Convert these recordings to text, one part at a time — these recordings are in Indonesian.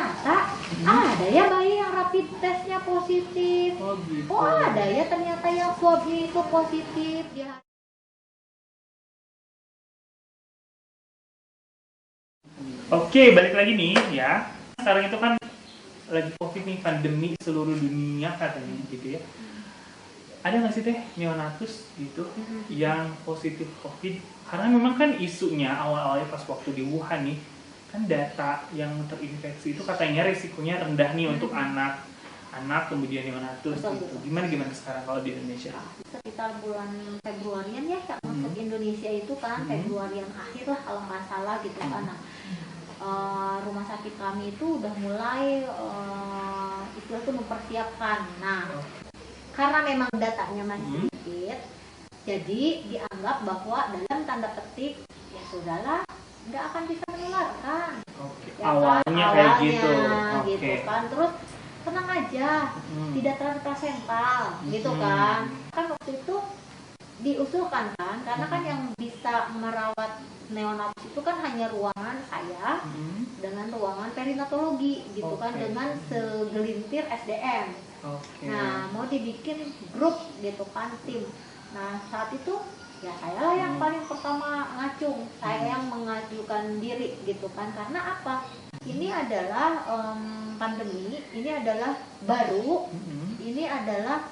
ternyata ada ya bayi yang rapid testnya positif. Oh gitu. Oh ada ya ternyata yang swabnya itu positif. Dia... Oke, balik lagi nih ya. Sekarang itu kan lagi COVID nih, pandemi seluruh dunia katanya gitu ya. Ada nggak sih teh neonatus gitu yang positif COVID? Karena memang kan isunya awal-awalnya pas waktu di Wuhan nih, kan data yang terinfeksi itu katanya resikonya rendah nih untuk anak kemudian neonatus gitu. Gimana sekarang kalau di Indonesia? Sekitar bulan Februarian ya masuk Indonesia itu kan Februarian akhir lah kalau nggak salah gitu kan. Nah, rumah sakit kami itu udah mulai itu mempersiapkan. Nah, karena memang datanya masih sedikit, jadi dianggap bahwa dalam tanda petik ya sudahlah, nggak akan bisa menularkan. Ya awalnya kan? Kayak gitu. Gitu kan. Terus tenang aja, tidak transplasental gitu kan. Kan waktu itu diusulkan kan, karena kan yang bisa merawat neonatus itu kan hanya ruangan saya dengan ruangan perinatologi gitu kan, dengan segelintir SDM. Nah, mau dibikin grup gitu kan, tim. Nah, saat itu ya saya lah yang paling pertama ngacung, saya yang mengajukan diri gitu kan. Karena apa? Ini adalah pandemi, ini adalah baru, ini adalah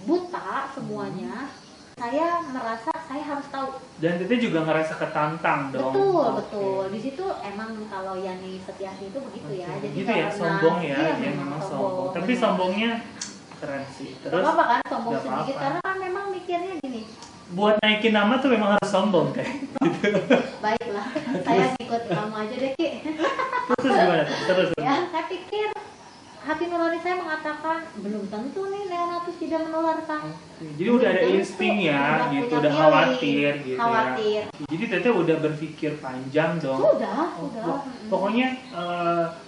buta semuanya. Saya merasa saya harus tahu. Dan Tete juga ngerasa ketantang dong. Betul. Di situ emang kalau Yani Setiasi itu begitu ya. Jadi gitu ya, sombong ya, dia memang sombong. Tapi sombongnya keren sih. Terus apa kan sombong sedikit karena kan memang mikirnya gini. Buat naikin nama tuh memang harus sombong teh. Gitu. Baiklah, saya ikut kamu aja deh Ki. Terus gimana? Terus. Ya, saya pikir hati nurani saya mengatakan belum tentu nih neonatus tidak menularkan. Jadi udah ada insting ya, gitu, udah khawatir gitu ya. Jadi Tete udah berpikir panjang dong. Sudah. Pokoknya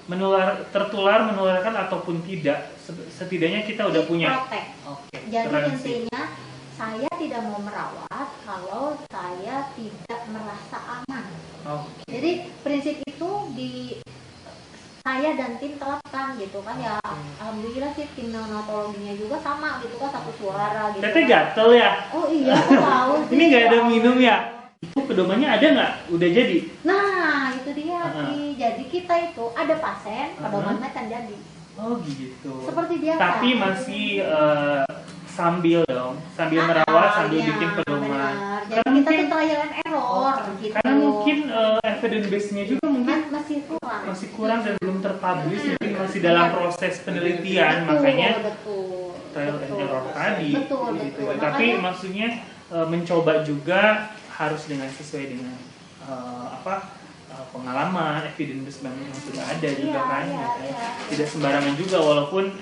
menularkan ataupun tidak, setidaknya kita udah punya. Jadi intinya saya tidak mau merawat kalau saya tidak merasa aman. Jadi prinsip itu di saya dan tim terapkan gitu kan ya. Alhamdulillah sih tim neonatologinya juga sama gitu kan, satu suara gitu. Tete gatel ya? Oh iya, aku tahu. Ini nggak ada minum ya? Itu pedomannya ada nggak? Udah jadi? Nah itu dia Ki. Jadi kita itu ada pasien, pedomannya kan jadi. Oh gitu. Seperti biasa. Tapi masih sambil merawat, sambil bikin pedoman. Jadi kita tuh trial and error gitu. Karena mungkin evidence base-nya juga mungkin masih kurang dan belum terpublish, mungkin masih dalam proses penelitian, makanya trial and error tadi. Gitu. Tapi maksudnya mencoba juga harus sesuai dengan pengalaman, evidence base yang sudah ada juga kan. Tidak sembarangan juga, walaupun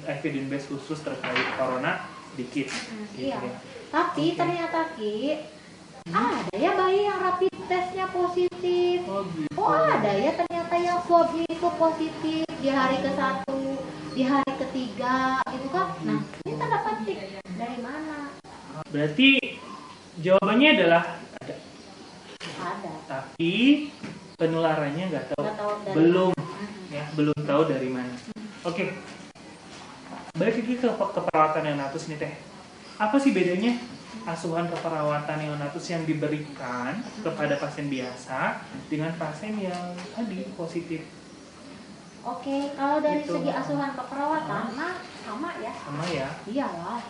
evidence base khusus terkait corona dikit. Gitu ya. Tapi ternyata Ki, ada ya bayi yang rapid testnya positif. Oh ada ya ternyata yang swabnya itu positif di hari ke-1, di hari ke-3 gitu kan. Nah ini tanda petik dari mana? Berarti jawabannya adalah ada. Tapi penularannya nggak tahu belum tahu dari mana. Oke. Balik lagi ke keperawatan neonatus nih teh. Apa sih bedanya asuhan keperawatan neonatus yang diberikan kepada pasien biasa dengan pasien yang tadi positif? Oke, kalau dari segi asuhan keperawatan sama ya. Iyalah.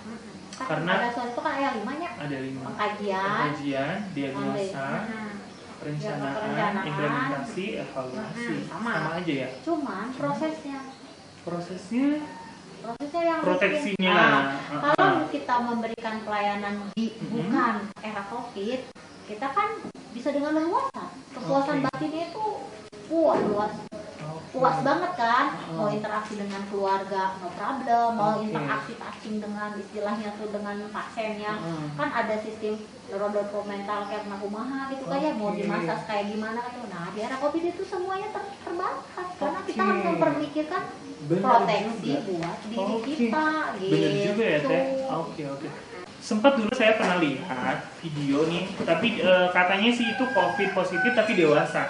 Karena ada asuhan itu kan ada 5-nya. Ada 5. Pengkajian, diagnosa, perencanaan, implementasi, evaluasi. Sama aja ya. Cuman prosesnya yang proteksinya. Kalau kita memberikan pelayanan di bukan era COVID, kita kan bisa dengan leluasa. Kepuasan batinnya itu puas banget kan. Mau interaksi dengan keluarga no problem, mau interaksi touching dengan istilahnya tuh dengan pasiennya. Kan ada sistem neurodevelopmental karena kumaha gitu kayak mau dimasas kayak gimana gitu. Nah, di era COVID itu semuanya terbatas karena kita harus mempermikirkan proteksi buat diri kita gitu. Bener juga ya teh. Oke. Sempat dulu saya pernah lihat video nih, tapi katanya sih itu COVID positif tapi dewasa.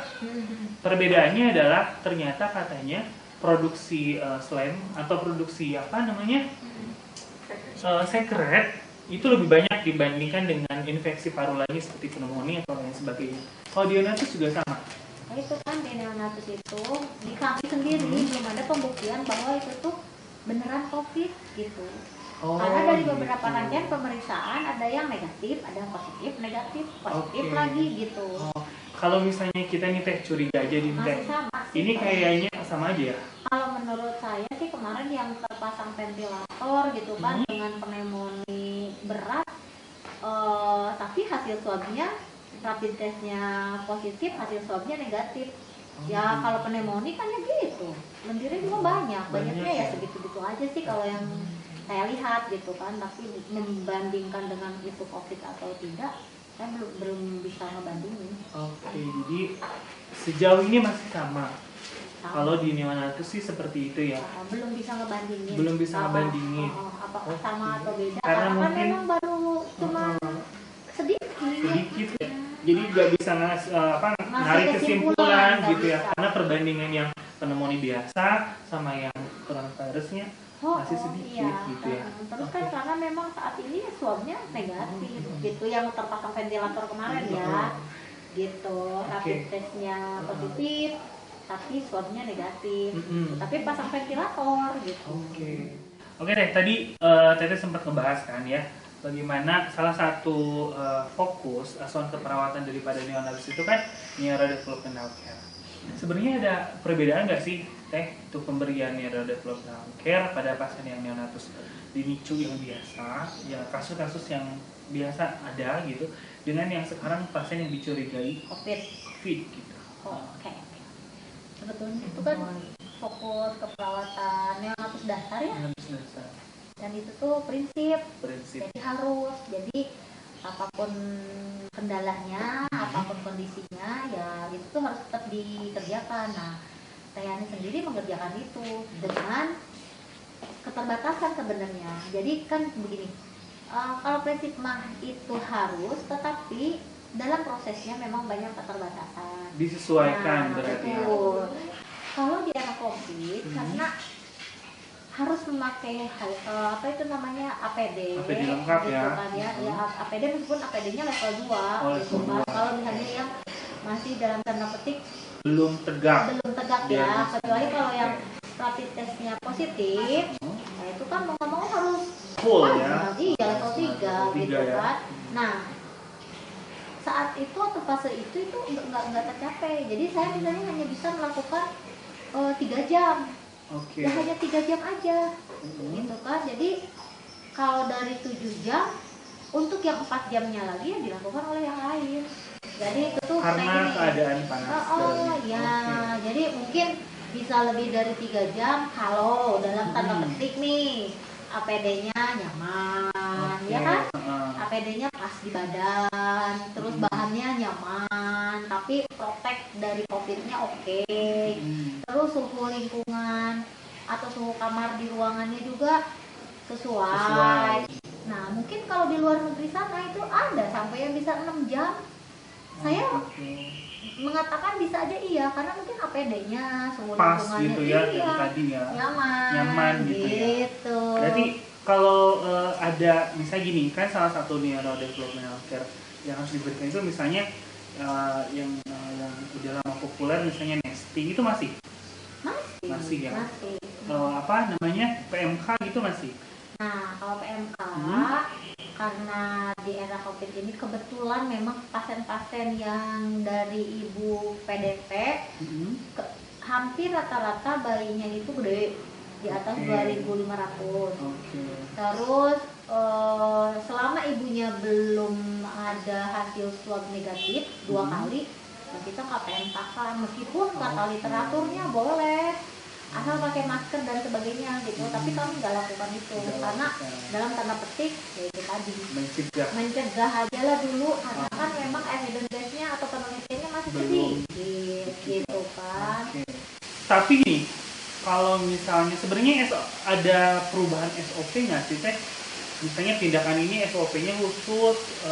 Perbedaannya adalah ternyata katanya produksi slime atau produksi apa namanya sekret itu lebih banyak dibandingkan dengan infeksi paru lainnya seperti pneumonia atau lain sebagainya. Kalau neonatus juga sama. Nah, itu kan di neonatus itu di kami sendiri belum ada pembuktian bahwa itu tuh beneran COVID gitu. Karena dari beberapa rangkaian pemeriksaan ada yang negatif, ada yang positif, negatif, positif lagi gitu. Kalau misalnya kita nih teh curiga aja di teh, ini kayaknya sama aja ya? Kalau menurut saya sih kemarin yang terpasang ventilator gitu kan dengan pneumonia berat, tapi hasil swabnya rapid testnya positif, hasil swabnya negatif. Ya kalau pneumonia kan ya gitu, lendirnya juga banyaknya ya segitu-gitu aja sih kalau yang saya lihat gitu kan. Tapi membandingkan dengan itu COVID atau tidak, saya belum bisa ngebandingin. Oke, jadi sejauh ini masih sama. Kalau di neonatus sih seperti itu ya. Belum bisa ngebandingin. Belum bisa ngebandingin. Apakah sama atau beda? Karena mungkin memang baru cuma sedikit ya. Jadi nggak bisa narik kesimpulan gitu ya. Karena perbandingan yang pneumonia biasa sama yang coronavirusnya masih sedikit gitu ya. Terus kan karena memang saat ini swabnya negatif gitu, yang terpasang ventilator kemarin ya gitu, rapid testnya positif tapi swabnya negatif, tapi pasang ventilator gitu. Oke deh, tadi Teteh sempat ngebahas kan ya bagaimana salah satu fokus asuhan keperawatan daripada neonatus itu kan neurodevelopmental care. Sebenarnya ada perbedaan nggak sih Teh untuk pemberian neurodevelopmental care pada pasien yang neonatus di NICU yang biasa, ya kasus-kasus yang biasa ada gitu, dengan yang sekarang pasien yang dicurigai COVID gitu. Oke. Sebetulnya itu kan fokus keperawatan neonatus dasar ya. Dan itu tuh prinsip. Jadi harus, jadi apapun kendalanya, apapun kondisinya, ya itu tuh harus tetap dikerjakan. Nah, saya sendiri mengerjakan itu dengan keterbatasan sebenarnya. Jadi kan begini, kalau prinsip mah itu harus, tetapi dalam prosesnya memang banyak keterbatasan. Disesuaikan berarti. Betul. Kalau di era COVID, karena harus memakai apa itu namanya APD lengkap gitu ya. Kan, ya APD meskipun APD-nya level 2 gitu kan. Kalau misalnya yang masih dalam tanda petik belum tegak ya, kecuali kalau yang rapid testnya positif, nah itu kan mau ngomong harus full ya. Iya, level 3 gitu ya. kan. Nah, saat itu atau fase itu nggak tercapai. Jadi saya misalnya hanya bisa melakukan 3 jam. Ya hanya 3 jam aja gitu kan. Jadi kalau dari 7 jam untuk yang 4 jamnya lagi ya dilakukan oleh yang lain. Jadi itu tuh karena keadaan panas. Jadi mungkin bisa lebih dari 3 jam kalau dalam tanda petik nih APD-nya nyaman, ya kan? APD-nya pas di badan, terus bahannya nyaman, tapi protek dari COVID-nya oke. Terus suhu lingkungan atau suhu kamar di ruangannya juga sesuai. Nah, mungkin kalau di luar negeri sana itu ada sampai yang bisa 6 jam. Saya mengatakan bisa aja iya, karena mungkin APD-nya, suhu lingkungannya gitu ya, tadi ya. Nyaman gitu ya. Berarti kalau ada misalnya gini, kan salah satu neurodevelopmental care yang harus diberikan itu misalnya yang udah lama populer misalnya nesting itu masih ya. Apa namanya PMK gitu masih. Nah, kalau PMK karena di era COVID ini kebetulan memang pasien-pasien yang dari ibu PDP hampir rata-rata bayinya itu gede, di atas 2.500. Terus selama ibunya belum ada hasil swab negatif 2 kali, nah kita nggak PMK kan, meskipun kata literaturnya boleh asal pakai masker dan sebagainya gitu, tapi kami nggak lakukan itu karena dalam tanda petik ya itu tadi mencegah aja lah dulu, karena kan memang evidence base-nya atau penelitiannya masih sedikit gitu kan. Tapi nih kalau misalnya sebenarnya ada perubahan SOP nggak sih Teh? Misalnya tindakan ini SOP-nya khusus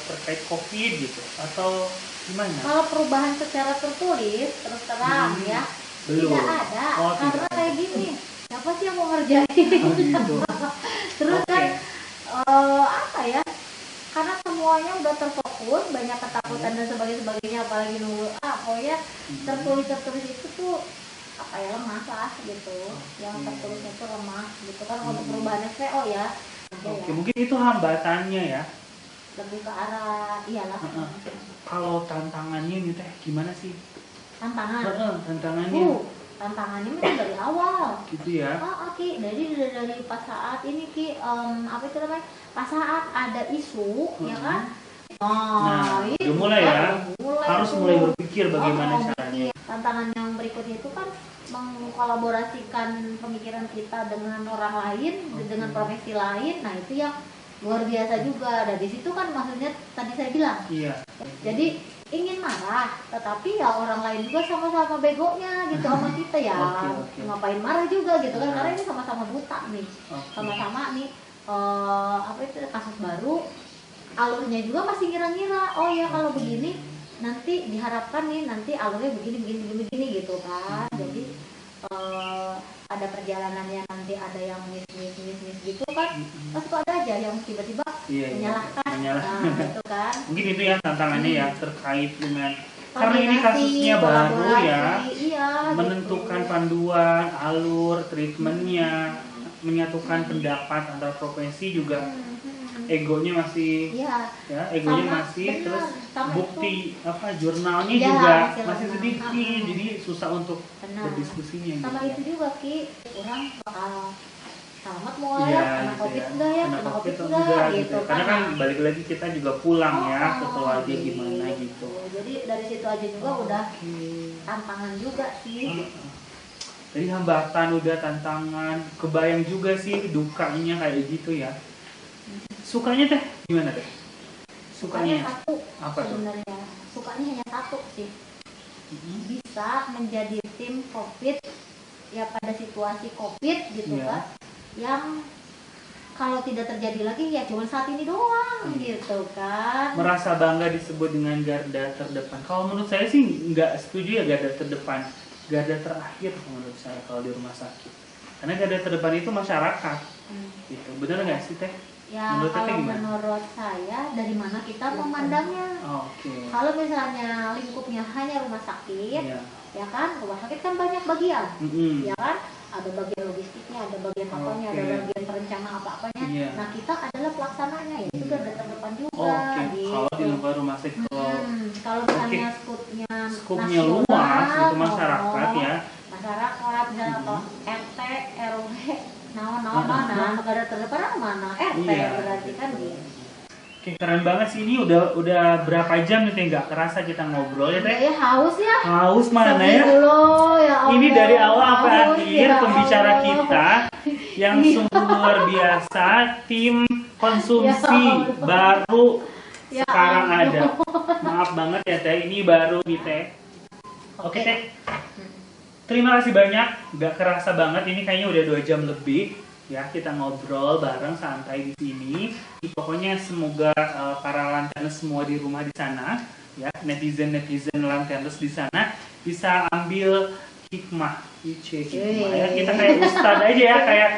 terkait COVID gitu atau gimana? Kalau perubahan secara tertulis terus terang ya belum. Tidak ada, karena terjadi. Oh, gitu. Terus Oke. kan apa ya? Karena semuanya udah terfokus, banyak ketakutan dan sebagainya, apalagi nunggu pokoknya tertulis itu tuh apa ya, lemah lah gitu. Yang tertulisnya tuh lemah gitu kan, untuk perubahan SPO ya. Oke, mungkin itu hambatannya ya. Lebih ke arah iyalah. Kalau tantangannya nih teh gimana sih? Tantangan. Tantangannya Tantangannya memang dari awal. gitu ya. Ki, dari pas saat ini Ki, apa itu namanya? Pas saat ada isu, ya kan? Nah, itu udah mulai ya. Harus tuh. mulai berpikir bagaimana caranya. Tantangan yang berikutnya itu kan mengkolaborasikan pemikiran kita dengan orang lain, dengan profesi lain. Nah, itu yang luar biasa juga. Dan di situ kan maksudnya tadi saya bilang. Iya. Jadi ingin marah, tetapi ya orang lain juga sama-sama begonya gitu sama kita ya. Oke. Ngapain marah juga gitu kan, karena ini sama-sama buta nih. Sama-sama nih apa itu kasus baru, alurnya juga masih ngira-ngira. Oh ya kalau begini nanti diharapkan nih nanti alurnya begini gitu kan. Jadi ada perjalanannya nanti ada yang miss gitu kan. Terus kok ada aja yang tiba-tiba menyalahkan. Nah, gitu kan. Mungkin itu ya tantangannya ya terkait dengan karena ini kasusnya baru ya. Iya, menentukan gitu. panduan, alur, treatmentnya, menyatukan pendapat antar profesi juga. Egonya masih ya egonya sama, masih benar, terus sama bukti apa jurnalnya ya, juga lemah. masih sedikit, jadi susah untuk berdiskusinya sama gitu. itu juga Ki, orang bakal selamat mau ya, Iya, kena gitu covid ya. enggak ya, Kena kena covid COVID enggak gitu karena kan balik lagi kita juga pulang ya ke keluarga gitu. gimana gitu. Jadi dari situ aja juga udah tantangan juga sih. Jadi hambatan udah tantangan, kebayang juga sih dukanya kayak gitu ya. Sukanya teh gimana teh? Sukanya satu apa tuh? sebenarnya, sukanya hanya satu sih, bisa menjadi tim COVID ya pada situasi COVID gitu kan, yang kalau tidak terjadi lagi ya cuma saat ini doang gitu kan. Merasa bangga disebut dengan garda terdepan. Kalau menurut saya sih nggak setuju ya garda terdepan, garda terakhir menurut saya kalau di rumah sakit. Karena garda terdepan itu masyarakat, gitu. Bener nggak sih teh? Ya kalau menurut saya dari mana kita memandangnya. Kalau misalnya lingkupnya hanya rumah sakit, ya kan, rumah sakit kan banyak bagian, ya kan, ada bagian logistiknya, ada bagian apanya, ada bagian perencana apa-apanya. Nah kita adalah pelaksananya, itu garda terdepan juga. Gitu. Kalau di luar rumah sakit, kalau misalnya skupnya luas itu masyarakat ya. Masyarakat misalnya atau RT, RW. Mana negara terdepan mana RT berarti kan gitu. Oke, keren banget sih ini udah berapa jam nih teh, nggak kerasa kita ngobrol ya teh. Ya haus ya. Haus mana ya? Ini dari awal sampai akhir pembicara kita yang sungguh luar biasa, tim konsumsi baru sekarang ada. Maaf banget ya teh, ini baru nih teh. Oke teh. Terima kasih banyak, gak kerasa banget ini kayaknya udah 2 jam lebih ya kita ngobrol bareng santai di sini. Pokoknya semoga para lanterners semua di rumah di sana ya, netizen lanterners di sana bisa ambil hikmah, ya. Kita kayak ustad aja ya, kayak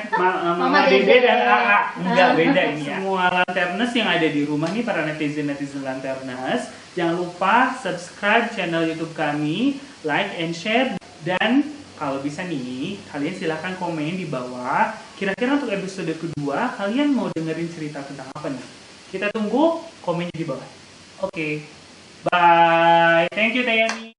Mama Dede dan AA. Enggak, beda ini ya. Semua lanterners yang ada di rumah nih, para netizen lanterners, jangan lupa subscribe channel YouTube kami, like and share. Dan kalau bisa nih, kalian silahkan komen di bawah. Kira-kira untuk episode kedua, kalian mau dengerin cerita tentang apa nih? Kita tunggu komennya di bawah. Oke, bye. Thank you, Tayani.